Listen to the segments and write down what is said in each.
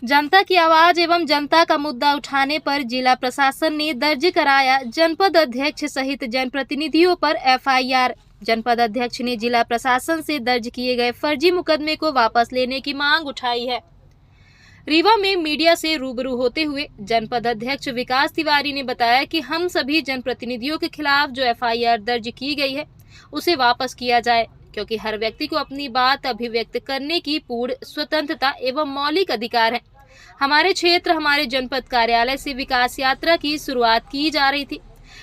जनता की आवाज एवं जनता का मुद्दा उठाने पर जिला प्रशासन ने दर्ज कराया जनपद अध्यक्ष सहित जनप्रतिनिधियों पर एफआईआर। जनपद अध्यक्ष ने जिला प्रशासन से दर्ज किए गए फर्जी मुकदमे को वापस लेने की मांग उठाई है। रीवा में मीडिया से रूबरू होते हुए जनपद अध्यक्ष विकास तिवारी ने बताया कि हम सभी जनप्रतिनिधियों के खिलाफ जो एफआईआर दर्ज की गई है उसे वापस किया जाए, क्योंकि हर व्यक्ति को अपनी बात अभिव्यक्त करने की पूर्ण स्वतंत्रता एवं मौलिक अधिकार है। हमारे क्षेत्र हमारे जनपद कार्यालय से विकास यात्रा की शुरुआत की जा रही थी।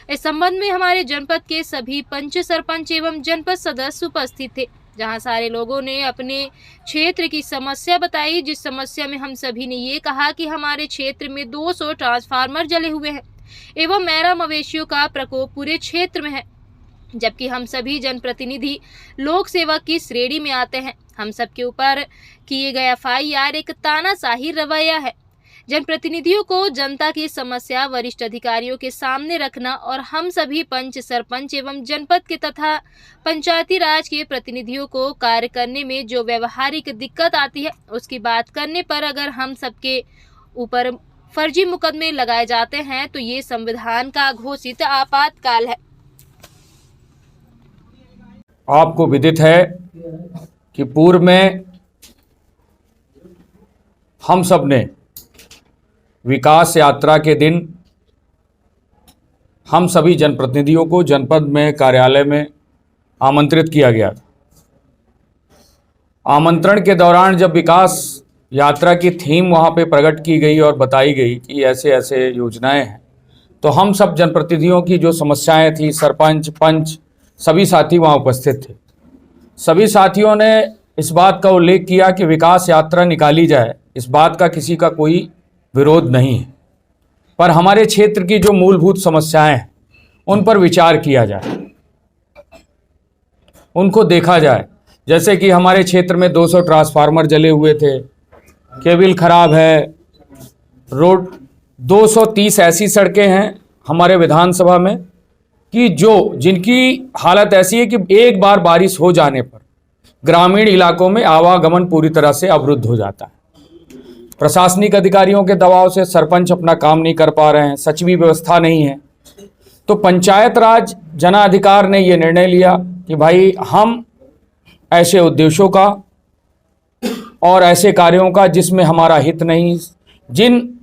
इस संबंध में हमारे जनपद के सभी पंच, सरपंच एवं जनपद सदस्य उपस्थित थे, जहां सारे लोगों ने अपने क्षेत्र की समस्या बताई। जिस समस्या में हम सभी ने ये कहा कि हमारे क्षेत्र में 200 ट्रांसफार्मर जले हुए हैं एवं मैरा मवेशियों का प्रकोप पूरे क्षेत्र में है, जबकि हम सभी जनप्रतिनिधि लोक सेवक की श्रेणी में आते हैं। हम सबके ऊपर किए गए एफआईआर एक तानाशाही रवैया है। जनप्रतिनिधियों को जनता की समस्या वरिष्ठ अधिकारियों के सामने रखना और हम सभी पंच, सरपंच एवं जनपद के तथा पंचायती राज के प्रतिनिधियों को कार्य करने में जो व्यवहारिक दिक्कत आती है उसकी बात करने पर अगर हम सबके ऊपर फर्जी मुकदमे लगाए जाते हैं तो ये संविधान का घोषित आपातकाल है। आपको विदित है कि पूर्व में हम सब ने विकास यात्रा के दिन हम सभी जनप्रतिनिधियों को जनपद में कार्यालय में आमंत्रित किया गया था। आमंत्रण के दौरान जब विकास यात्रा की थीम वहाँ पे प्रकट की गई और बताई गई कि ऐसे ऐसे योजनाएं हैं, तो हम सब जनप्रतिनिधियों की जो समस्याएं थी, सरपंच, पंच, सभी साथी वहाँ उपस्थित थे। सभी साथियों ने इस बात का उल्लेख किया कि विकास यात्रा निकाली जाए, इस बात का किसी का कोई विरोध नहीं है, पर हमारे क्षेत्र की जो मूलभूत समस्याएं हैं उन पर विचार किया जाए, उनको देखा जाए। जैसे कि हमारे क्षेत्र में 200 ट्रांसफार्मर जले हुए थे, केबल खराब है, रोड 230 ऐसी सड़कें हैं हमारे विधानसभा में कि जिनकी हालत ऐसी है कि एक बार बारिश हो जाने पर ग्रामीण इलाकों में आवागमन पूरी तरह से अवरुद्ध हो जाता है। प्रशासनिक अधिकारियों के दबाव से सरपंच अपना काम नहीं कर पा रहे हैं, सचिवी व्यवस्था नहीं है। तो पंचायत राज जनाधिकार ने ये निर्णय लिया कि भाई हम ऐसे उद्देश्यों का और ऐसे कार्यों का जिसमें हमारा हित नहीं, जिन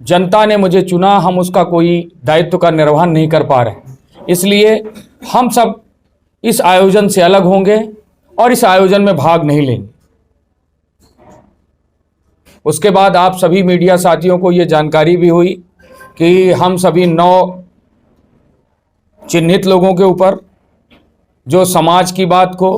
जनता ने मुझे चुना, हम उसका कोई दायित्व का निर्वहन नहीं कर पा रहे, इसलिए हम सब इस आयोजन से अलग होंगे और इस आयोजन में भाग नहीं लेंगे। उसके बाद आप सभी मीडिया साथियों को ये जानकारी भी हुई कि हम सभी 9 चिन्हित लोगों के ऊपर जो समाज की बात को,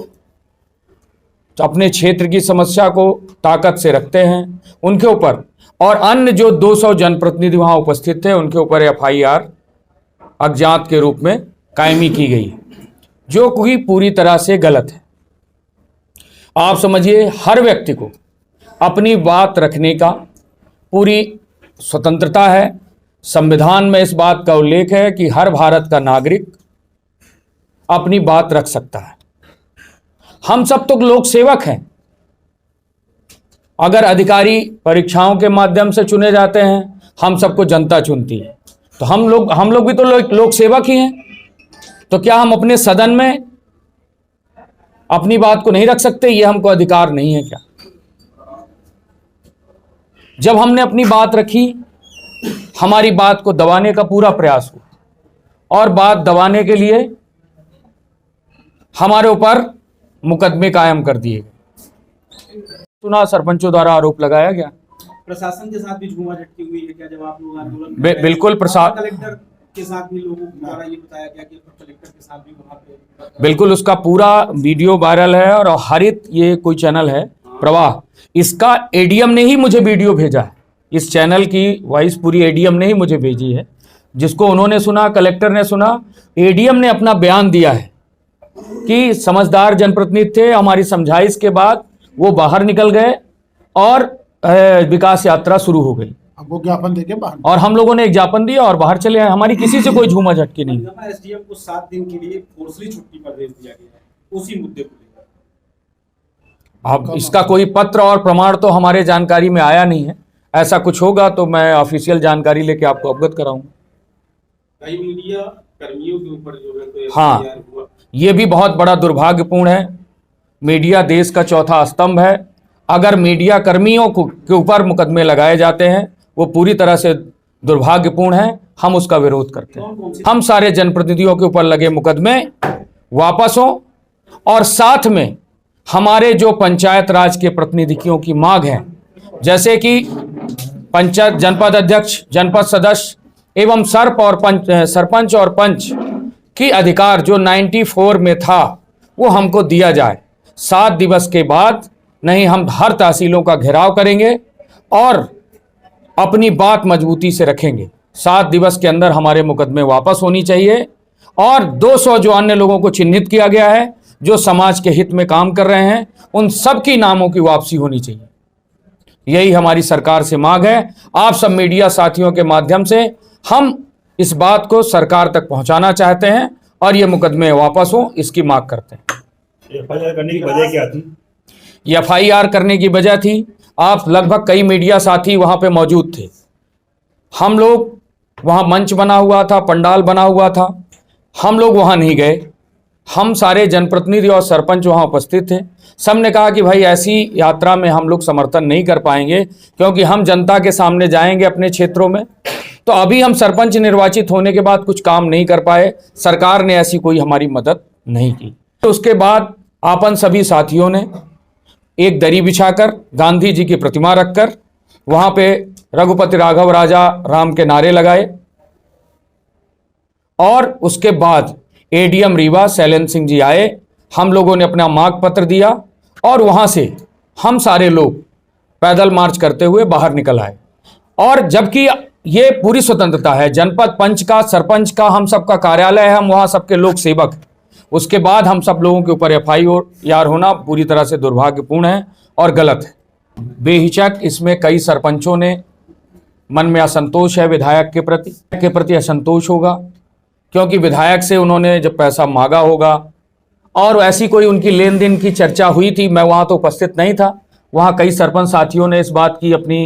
अपने क्षेत्र की समस्या को ताकत से रखते हैं, उनके ऊपर और अन्य जो 200 जनप्रतिनिधि वहाँ उपस्थित थे उनके ऊपर एफआईआर अज्ञात के रूप में कायमी की गई, जो कोई पूरी तरह से गलत है। आप समझिए, हर व्यक्ति को अपनी बात रखने का पूरी स्वतंत्रता है। संविधान में इस बात का उल्लेख है कि हर भारत का नागरिक अपनी बात रख सकता है। हम सब तो लोक सेवक हैं। अगर अधिकारी परीक्षाओं के माध्यम से चुने जाते हैं, हम सबको जनता चुनती है, तो हम लोग भी तो लोक सेवक ही हैं। तो क्या हम अपने सदन में अपनी बात को नहीं रख सकते? ये हमको अधिकार नहीं है क्या? जब हमने अपनी बात रखी, हमारी बात को दबाने का पूरा प्रयास हुआ और बात दबाने के लिए हमारे ऊपर मुकदमे कायम कर दिए गए। सुना सरपंचों द्वारा आरोप लगाया गया, प्रशासन के साथ भी झूमाझटकी हुई है क्या? जब आप लोग आंदोलन बिल्कुल कलेक्टर के साथ भी लोगों द्वारा ये बताया गया कि कलेक्टर के साथ भी वहां पे बिल्कुल उसका पूरा वीडियो वायरल है। और हरित ये कोई चैनल है प्रवाह, इसका एडीएम ने ही मुझे वीडियो भेजा है। इस चैनल की वॉइस पूरी एडीएम ने ही मुझे भेजी है, जिसको उन्होंने सुना, कलेक्टर ने सुना। एडीएम ने अपना बयान दिया है कि समझदार जनप्रतिनिधि थे, हमारी समझाइश के बाद वो बाहर निकल गए और विकास यात्रा शुरू हो गई। वो ज्ञापन देके बाहर, और हम लोगों ने एक ज्ञापन दिया और बाहर चले आए। हमारी किसी से कोई झूमा झटकी नहीं। एसडीएम को 7 दिन के लिए फोर्सली छुट्टी पर भेज दिया गया है उसी मुद्दे को लेकर। अब इसका कोई पत्र और प्रमाण तो हमारे जानकारी में आया नहीं है। ऐसा कुछ होगा तो मैं ऑफिशियल जानकारी लेके आपको अवगत कराऊंगा। कई मीडिया कर्मियों के ऊपर जो है तो हाँ, FIR हुआ। ये भी बहुत बड़ा दुर्भाग्यपूर्ण है। मीडिया देश का चौथा स्तंभ है। अगर मीडिया कर्मियों के ऊपर मुकदमे लगाए जाते हैं वो पूरी तरह से दुर्भाग्यपूर्ण है। हम उसका विरोध करते हैं। हम सारे जनप्रतिनिधियों के ऊपर लगे मुकदमे वापस हों और साथ में हमारे जो पंचायत राज के प्रतिनिधियों की मांग है, जैसे कि पंचायत जनपद अध्यक्ष, जनपद सदस्य एवं सरपंच और पंच की अधिकार जो 94 में था वो हमको दिया जाए 7 दिवस के बाद, नहीं हम हर तहसीलों का घेराव करेंगे और अपनी बात मजबूती से रखेंगे। 7 दिवस के अंदर हमारे मुकदमे वापस होनी चाहिए और 200 जो अन्य लोगों को चिन्हित किया गया है जो समाज के हित में काम कर रहे हैं उन सब की नामों की वापसी होनी चाहिए। यही हमारी सरकार से मांग है। आप सब मीडिया साथियों के माध्यम से हम इस बात को सरकार तक पहुंचाना चाहते हैं और ये मुकदमे वापस हो इसकी मांग करते हैं। FIR करने की वजह क्या थी? FIR करने की वजह थी, आप लगभग कई मीडिया साथी वहां पे मौजूद थे। हम लोग वहां मंच बना हुआ था, पंडाल बना हुआ था, हम लोग वहां नहीं गए। हम सारे जनप्रतिनिधि और सरपंच वहां उपस्थित थे। सबने कहा कि भाई ऐसी यात्रा में हम लोग समर्थन नहीं कर पाएंगे क्योंकि हम जनता के सामने जाएंगे अपने क्षेत्रों में। तो अभी हम सरपंच निर्वाचित होने के बाद कुछ काम नहीं कर पाए, सरकार ने ऐसी कोई हमारी मदद नहीं की। तो उसके बाद आपन सभी साथियों ने एक दरी बिछाकर गांधी जी की प्रतिमा रखकर वहां पे रघुपति राघव राजा राम के नारे लगाए और उसके बाद ADM रीवा शैलेंद्र सिंह जी आए। हम लोगों ने अपना मांग पत्र दिया और वहां से हम सारे लोग पैदल मार्च करते हुए बाहर निकल आए। और जबकि ये पूरी स्वतंत्रता है, जनपद पंच का, सरपंच का, हम सबका कार्यालय है, हम वहां सबके लोक सेवक हैं। उसके बाद हम सब लोगों के ऊपर FIR होना पूरी तरह से दुर्भाग्यपूर्ण है और गलत है। बेहिचक इसमें कई सरपंचों ने मन में असंतोष है, विधायक के प्रति असंतोष होगा क्योंकि विधायक से उन्होंने जब पैसा मांगा होगा और ऐसी कोई उनकी लेन देन की चर्चा हुई थी। मैं वहाँ तो उपस्थित नहीं था। वहाँ कई सरपंच साथियों ने इस बात की अपनी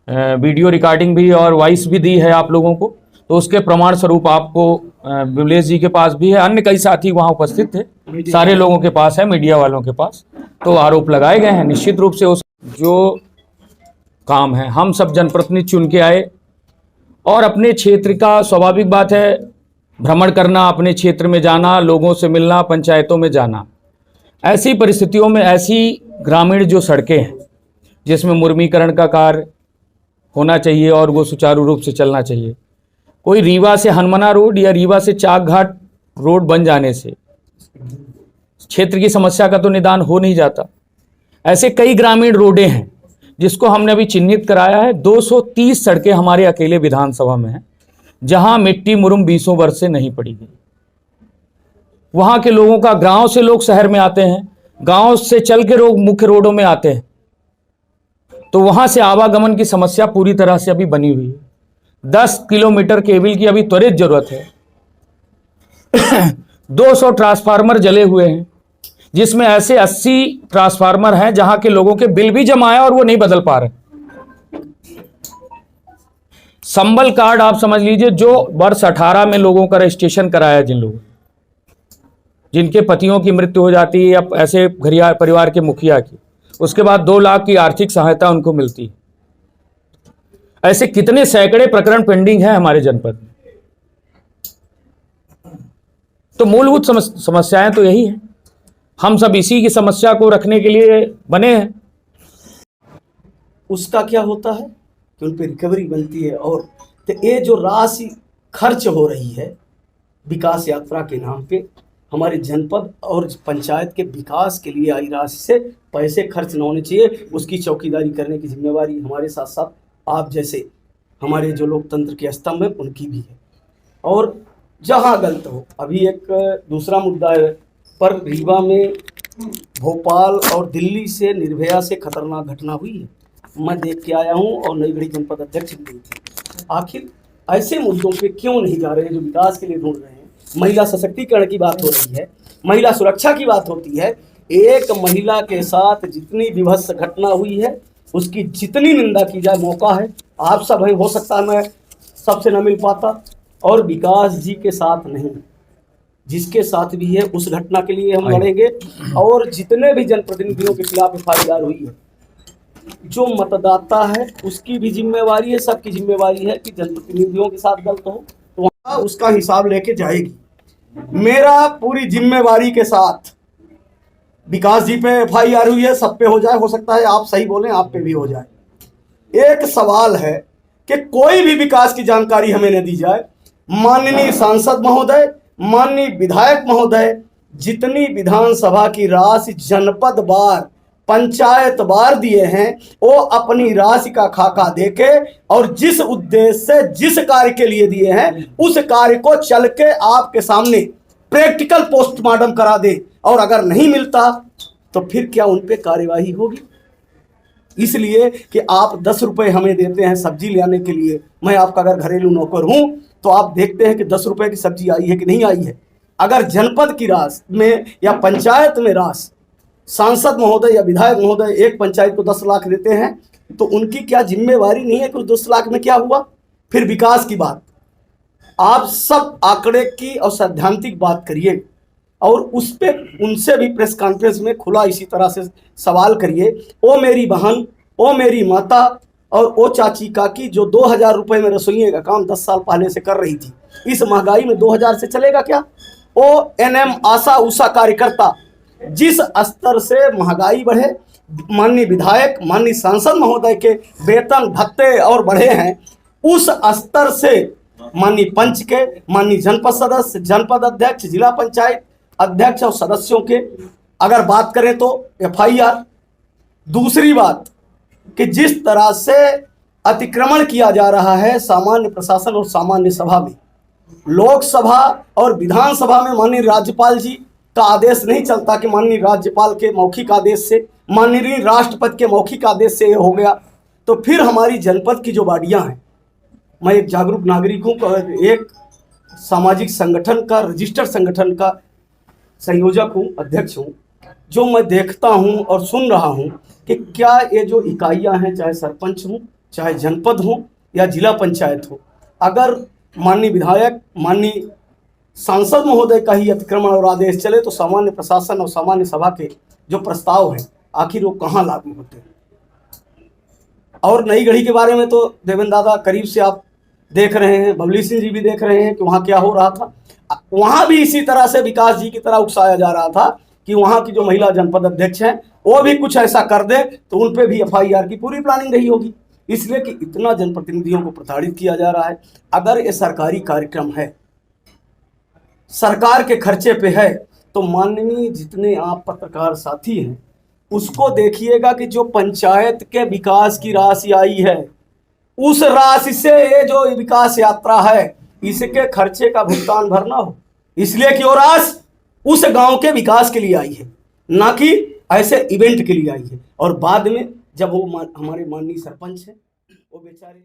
वीडियो रिकॉर्डिंग भी और वॉइस भी दी है आप लोगों को, तो उसके प्रमाण स्वरूप आपको विमलेश जी के पास भी है, अन्य कई साथी वहाँ उपस्थित थे, सारे लोगों के पास है, मीडिया वालों के पास। तो आरोप लगाए गए हैं। निश्चित रूप से उस जो काम है हम सब जनप्रतिनिधि चुन के आए और अपने क्षेत्र का स्वाभाविक बात है भ्रमण करना, अपने क्षेत्र में जाना, लोगों से मिलना, पंचायतों में जाना। ऐसी परिस्थितियों में ऐसी ग्रामीण जो सड़कें हैं जिसमें मुर्मीकरण का कार्य होना चाहिए और वो सुचारू रूप से चलना चाहिए, कोई रीवा से हनुमाना रोड या रीवा से चाक घाट रोड बन जाने से क्षेत्र की समस्या का तो निदान हो नहीं जाता। ऐसे कई ग्रामीण रोडें हैं जिसको हमने अभी चिन्हित कराया है। 230 सड़कें हमारे अकेले विधानसभा में हैं जहां मिट्टी मुरुम 20 वर्ष से नहीं पड़ी गई। वहां के लोगों का, गांव से लोग शहर में आते हैं, गांव से चल के लोग मुख्य रोडों में आते हैं, तो वहां से आवागमन की समस्या पूरी तरह से अभी बनी हुई है। 10 किलोमीटर केबल की अभी त्वरित जरूरत है। 200 ट्रांसफार्मर जले हुए हैं जिसमें ऐसे 80 ट्रांसफार्मर हैं जहां के लोगों के बिल भी जमा है और वो नहीं बदल पा रहे। संबल कार्ड आप समझ लीजिए, जो वर्ष 18 में लोगों का रजिस्ट्रेशन कराया, जिन लोगों जिनके पतियों की मृत्यु हो जाती है या ऐसे परिवार के मुखिया की, उसके बाद 2 लाख की आर्थिक सहायता उनको मिलती है। ऐसे कितने सैकड़े प्रकरण पेंडिंग है हमारे जनपद में। तो मूलभूत समस्याएं तो यही है। हम सब इसी की समस्या को रखने के लिए बने हैं। उसका क्या होता है कि उन पर रिकवरी बनती है। और तो ये जो राशि खर्च हो रही है विकास यात्रा के नाम पे, हमारे जनपद और पंचायत के विकास के लिए आई राशि से पैसे खर्च न होने चाहिए। उसकी चौकीदारी करने की जिम्मेवारी हमारे साथ साथ आप जैसे हमारे जो लोकतंत्र के स्तंभ हैं उनकी भी है। और जहाँ गलत हो, अभी एक दूसरा मुद्दा है पर रीवा में भोपाल और दिल्ली से निर्भया से खतरनाक घटना हुई है। मैं देख के आया हूँ और नई गढ़ी जनपद अध्यक्ष भी थी। आखिर ऐसे मुद्दों पे क्यों नहीं जा रहे हैं जो विकास के लिए ढूंढ रहे हैं। महिला सशक्तिकरण की बात हो रही है, महिला सुरक्षा की बात होती है। एक महिला के साथ जितनी विभत्स घटना हुई है उसकी जितनी निंदा की जाए मौका है। आप सब हैं, हो सकता है मैं सबसे न मिल पाता, और विकास जी के साथ नहीं, जिसके साथ भी है उस घटना के लिए हम लड़ेंगे। और जितने भी जनप्रतिनिधियों के खिलाफ FIR हुई है, जो मतदाता है उसकी भी जिम्मेवारी है, सबकी जिम्मेवारी है कि जनप्रतिनिधियों के साथ गलत हो तो वहाँ उसका हिसाब लेके जाएगी। मेरा पूरी जिम्मेवारी के साथ विकास जी पे FIR हुई है, सब पे हो जाए, हो सकता है आप सही बोलें, आप पे भी हो जाए। एक सवाल है कि कोई भी विकास की जानकारी हमें न दी जाए। माननीय सांसद महोदय, माननीय विधायक महोदय, जितनी विधानसभा की राशि जनपद वार, पंचायत वार दिए हैं, वो अपनी राशि का खाका देके और जिस उद्देश्य से जिस कार्य के लिए दिए हैं उस कार्य को चल के आपके सामने प्रैक्टिकल पोस्टमार्टम करा दे, और अगर नहीं मिलता तो फिर क्या उन पे कार्यवाही होगी। इसलिए कि आप 10 रुपए हमें देते हैं सब्जी ले आने के लिए, मैं आपका अगर घरेलू नौकर हूं तो आप देखते हैं कि 10 रुपए की सब्जी आई है कि नहीं आई है। अगर जनपद की राशि में या पंचायत में राशि सांसद महोदय या विधायक महोदय एक पंचायत को 10 लाख देते हैं तो उनकी क्या जिम्मेवारी नहीं है कि उस 10 लाख में क्या हुआ। फिर विकास की बात, आप सब आंकड़े की और सैद्धांतिक बात करिए और उस पे उनसे भी प्रेस कॉन्फ्रेंस में खुला इसी तरह से सवाल करिए। ओ मेरी बहन, ओ मेरी माता और ओ चाची काकी जो 2000 रुपये में रसोइये का काम 10 साल पहले से कर रही थी, इस महंगाई में 2000 से चलेगा क्या। ओ NM आशा उषा कार्यकर्ता, जिस स्तर से महंगाई बढ़े, माननीय विधायक माननीय सांसद महोदय के वेतन भत्ते और बढ़े हैं, उस स्तर से माननीय पंच के, माननीय जनपद सदस्य, जनपद अध्यक्ष, जिला पंचायत अध्यक्ष और सदस्यों के अगर बात करें तो FIR। दूसरी बात कि जिस तरह से अतिक्रमण किया जा रहा है सामान्य प्रशासन और सामान्य सभा में, लोकसभा और विधानसभा में माननीय राज्यपाल जी का आदेश नहीं चलता कि माननीय राज्यपाल के मौखिक आदेश से, माननीय राष्ट्रपति के मौखिक आदेश से ये हो गया, तो फिर हमारी जनपद की जो वार्डियाँ हैं, मैं एक जागरूक नागरिक हूँ और एक सामाजिक संगठन का, रजिस्टर्ड संगठन का संयोजक हूँ, अध्यक्ष हूँ, जो मैं देखता हूँ और सुन रहा हूँ कि क्या ये जो इकाइयाँ हैं, चाहे सरपंच हों, चाहे जनपद हों या जिला पंचायत हो, अगर माननीय विधायक माननीय सांसद महोदय का ही अतिक्रमण और आदेश चले तो सामान्य प्रशासन और सामान्य सभा के जो प्रस्ताव हैं आखिर वो कहाँ लागू होते हैं। और नई गढ़ी के बारे में तो देवेंद्र दादा करीब से आप देख रहे हैं, बबली सिंह जी भी देख रहे हैं कि वहाँ क्या हो रहा था। वहाँ भी इसी तरह से विकास जी की तरह उकसाया जा रहा था कि वहाँ की जो महिला जनपद अध्यक्ष हैं वो भी कुछ ऐसा कर दे तो उन पे भी FIR की पूरी प्लानिंग रही होगी। इसलिए कि इतना जनप्रतिनिधियों को प्रताड़ित किया जा रहा है। अगर ये सरकारी कार्यक्रम है, सरकार के खर्चे पे है, तो माननीय जितने आप पत्रकार साथी हैं उसको देखिएगा कि जो पंचायत के विकास की राशि आई है, उस राशि से ये जो विकास यात्रा है इसके खर्चे का भुगतान भरना हो, इसलिए कि वो राशि उस गांव के विकास के लिए आई है, ना कि ऐसे इवेंट के लिए आई है। और बाद में जब वो हमारे माननीय सरपंच हैं, वो बेचारे